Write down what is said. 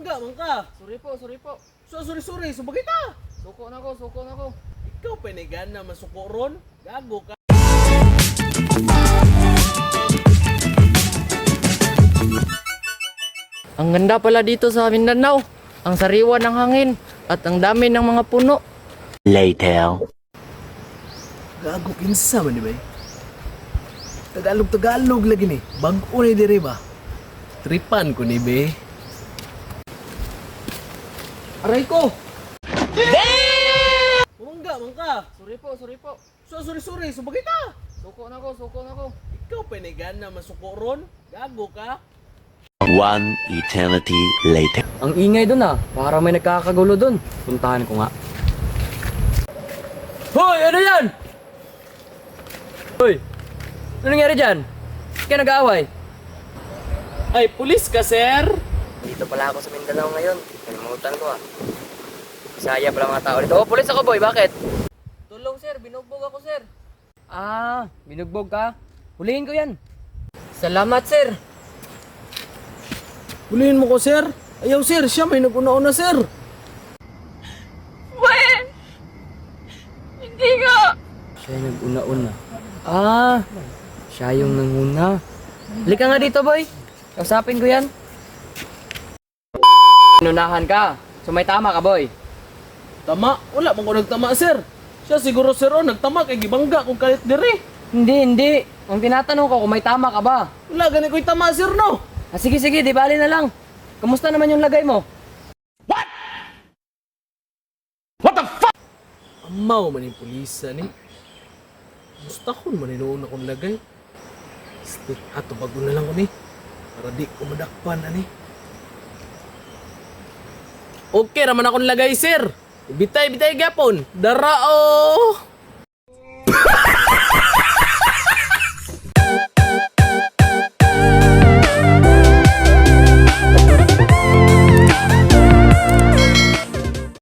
Mangga, mangka. Sorry po, sorry po. Suri, subagay ta. Suko na ko. Ikaw panigan na masuko ron. Gago ka. Ang ganda pala dito sa Mindanao. Ang sariwa ng hangin at ang dami ng mga puno. Later. Gago kinsa man ni bay. Tagalog lagi ni. Bag-o ni dire ba? Tripan ko ni be. Aray ko! Mangga, mangka. Sorry po. Suri, subagay ta. Suko na ko. Ikaw panigan na masuko ron. Gago ka. One eternity later. Ang ingay dun ah. Parang may nagkakagulo dun. Puntahan ko nga. Hoy! Ano yan? Hoy! Ano nangyari dyan? Kaya nag-aaway? Ay, pulis ka, sir. Dito pala ako sa Mindanao ngayon. Kalimutan ko ah. Bisaya pala mga tao dito. Oh, pulis ako boy. Bakit? Tulong sir. Binugbog ako sir. Ah, binugbog ka? Hulihin ko yan. Salamat sir. Hulihin mo ko, sir. Ayaw, sir. Siya may nag-una-una, sir. Siya yung nag-una-una. Ah, siya yung nanguna. Halika nga dito, boy. Kausapin ko yan. Inunahan ka. So may tama ka, boy. Tama. Wala bang ko nagtama, sir. Siya siguro, sir, nagtama kay gibangga kung kalit diri. Hindi. Ang tinatanong ko kung may tama ka ba. Wala, gani ko'y tama, sir, no? Ah, sige, di bali na lang. Kamusta naman yung lagay mo? Amaw man yung pulisa ni. Gusto ko man inuuna kong lagay. Stick ato bago na lang ko ni. Para di ko madakpan, ani. Okay, raman akong lagay, sir. Bitay gapon. Darao!